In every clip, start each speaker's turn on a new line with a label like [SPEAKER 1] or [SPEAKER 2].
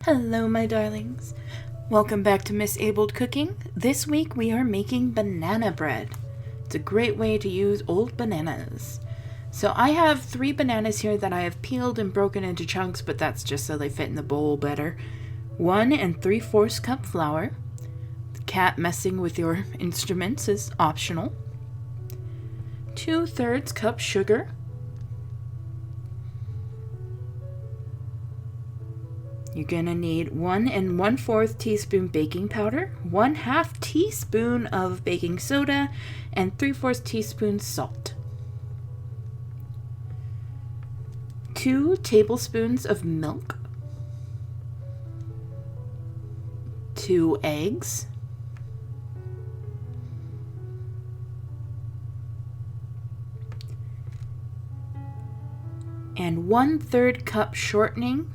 [SPEAKER 1] Hello, my darlings. Welcome back to Miss Abled Cooking. This week we are making banana bread. It's a great way to use old bananas. So I have 3 bananas here that I have peeled and broken into chunks, but that's just so they fit in the bowl better. 1 3/4 cup flour. The cat messing with your instruments is optional. 2/3 cup sugar. You're gonna need 1 1/4 teaspoon baking powder, 1/2 teaspoon of baking soda, and 3/4 teaspoon salt. 2 tablespoons of milk. 2 eggs. And 1/3 cup shortening.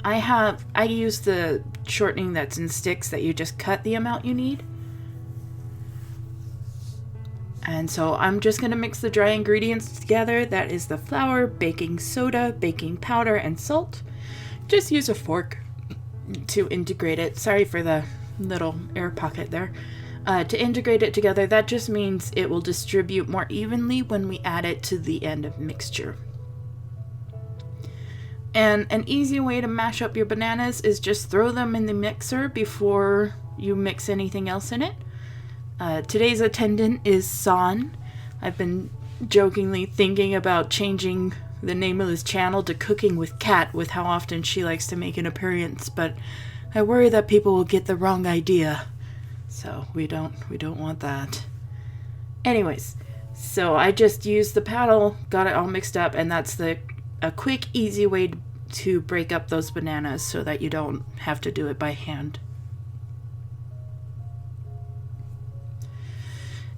[SPEAKER 1] I use the shortening that's in sticks that you just cut the amount you need. And so I'm just going to mix the dry ingredients together. That is the flour, baking soda, baking powder, and salt. Just use a fork to integrate it. Sorry for the little air pocket there. To integrate it together, that just means it will distribute more evenly when we add it to the end of mixture. And an easy way to mash up your bananas is just throw them in the mixer before you mix anything else in it. Today's attendant is San. I've been jokingly thinking about changing the name of this channel to Cooking with Cat with how often she likes to make an appearance, but I worry that people will get the wrong idea. So we don't want that. Anyways, so I just used the paddle, got it all mixed up, and that's a quick, easy way to break up those bananas so that you don't have to do it by hand.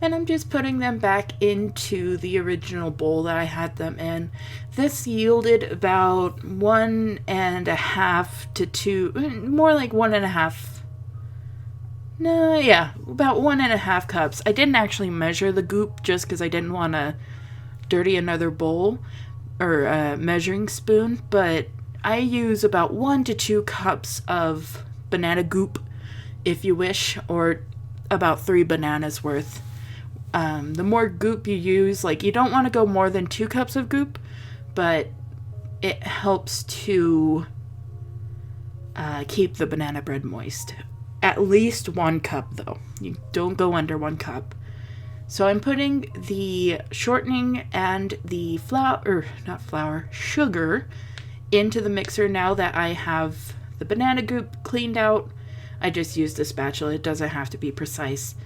[SPEAKER 1] And I'm just putting them back into the original bowl that I had them in. This yielded about 1.5 to 2, more like 1.5. No, yeah, about 1.5 cups. I didn't actually measure the goop just because I didn't want to dirty another bowl or a measuring spoon, but I use about 1 to 2 cups of banana goop, if you wish, or about 3 bananas worth. The more goop you use, like, you don't want to go more than 2 cups of goop, but it helps to keep the banana bread moist. At least 1 cup, though. You don't go under 1 cup. So I'm putting the shortening and the sugar into the mixer now that I have the banana goop cleaned out. I just used a spatula. It doesn't have to be precise.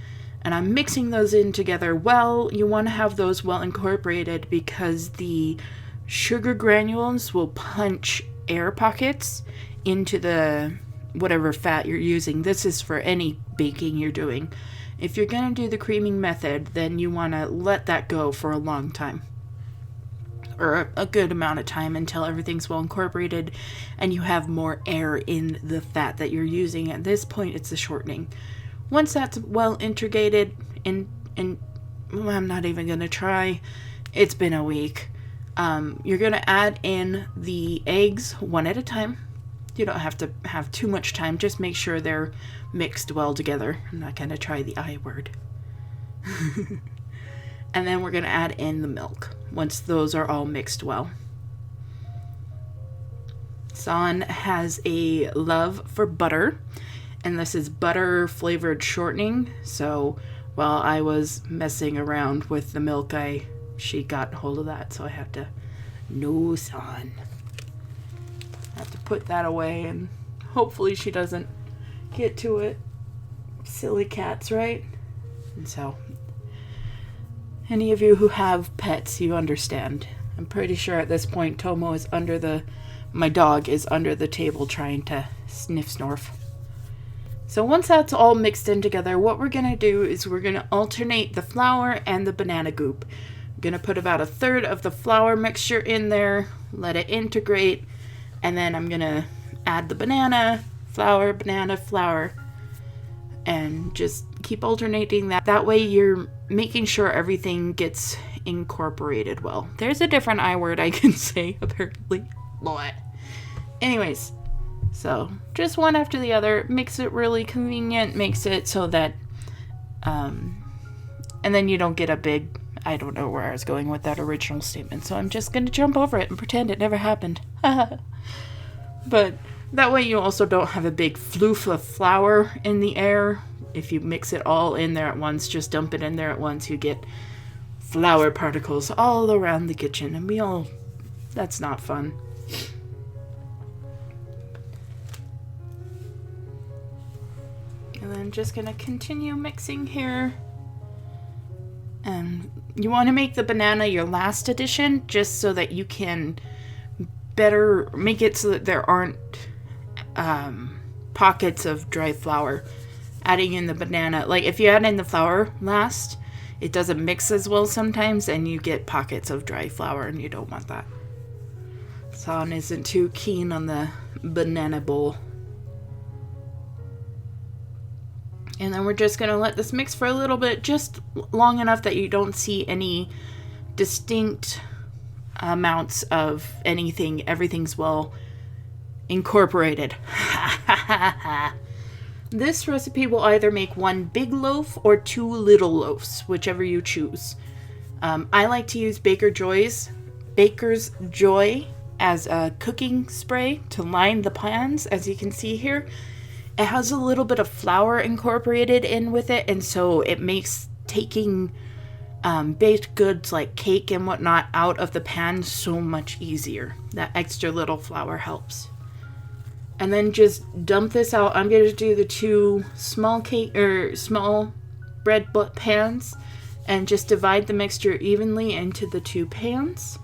[SPEAKER 1] And I'm mixing those in together well. You want to have those well incorporated because the sugar granules will punch air pockets into the whatever fat you're using. This is for any baking you're doing. If you're going to do the creaming method, then you want to let that go for a long time. Or a good amount of time until everything's well incorporated and you have more air in the fat that you're using. At this point, it's the shortening. Once that's well integrated, and I'm not even going to try. It's been a week. You're going to add in the eggs one at a time. You don't have to have too much time. Just make sure they're mixed well together. I'm not going to try the I word. And then we're going to add in the milk once those are all mixed well. San has a love for butter, and this is butter flavored shortening. So while I was messing around with the milk, she got hold of that. So I have to, no, San. I have to put that away, and hopefully she doesn't get to it. Silly cats, right? And so, any of you who have pets, you understand. I'm pretty sure at this point Tomo is my dog is under the table trying to sniff snorf. So once that's all mixed in together, what we're going to do is we're going to alternate the flour and the banana goop. I'm going to put about 1/3 of the flour mixture in there, let it integrate, and then I'm going to add the banana, flour, and just keep alternating that. That way you're making sure everything gets incorporated well. There's a different I word I can say, apparently. Anyways, So just one after the other makes it really convenient, makes it so that, and then you don't get a big, I don't know where I was going with that original statement, so I'm just going to jump over it and pretend it never happened. But that way you also don't have a big floof of flour in the air. If you mix it all in there at once, just dump it in there at once, you get flour particles all around the kitchen, and that's not fun. And then just gonna continue mixing here. And you want to make the banana your last addition, just so that you can better make it so that there aren't pockets of dry flour. Adding in the banana, like if you add in the flour last, it doesn't mix as well sometimes, and you get pockets of dry flour, and you don't want that. San isn't too keen on the banana bowl. And then we're just going to let this mix for a little bit, just long enough that you don't see any distinct amounts of anything. Everything's well incorporated. This recipe will either make one big loaf or 2 little loaves, whichever you choose. I like to use Baker's Joy as a cooking spray to line the pans, as you can see here. It has a little bit of flour incorporated in with it, and so it makes taking baked goods like cake and whatnot out of the pan so much easier. That extra little flour helps. And then just dump this out. I'm going to do the 2 small bread pans and just divide the mixture evenly into the 2 pans.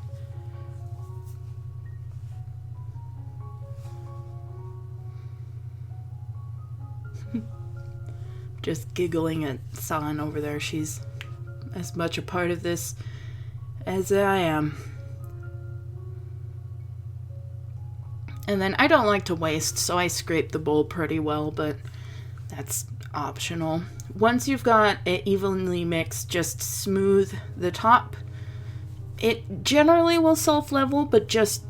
[SPEAKER 1] Just giggling at San over there. She's as much a part of this as I am. And then I don't like to waste, so I scrape the bowl pretty well, but that's optional. Once you've got it evenly mixed, just smooth the top. It generally will self-level, but just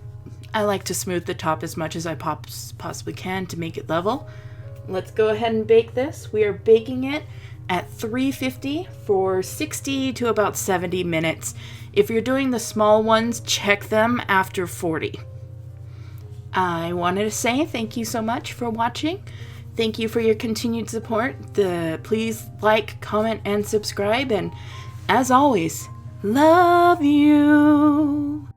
[SPEAKER 1] I like to smooth the top as much as I possibly can to make it level. Let's go ahead and bake this. We are baking it at 350 for 60 to about 70 minutes. If you're doing the small ones, check them after 40. I wanted to say thank you so much for watching. Thank you for your continued support. Please like, comment, and subscribe. And as always, love you.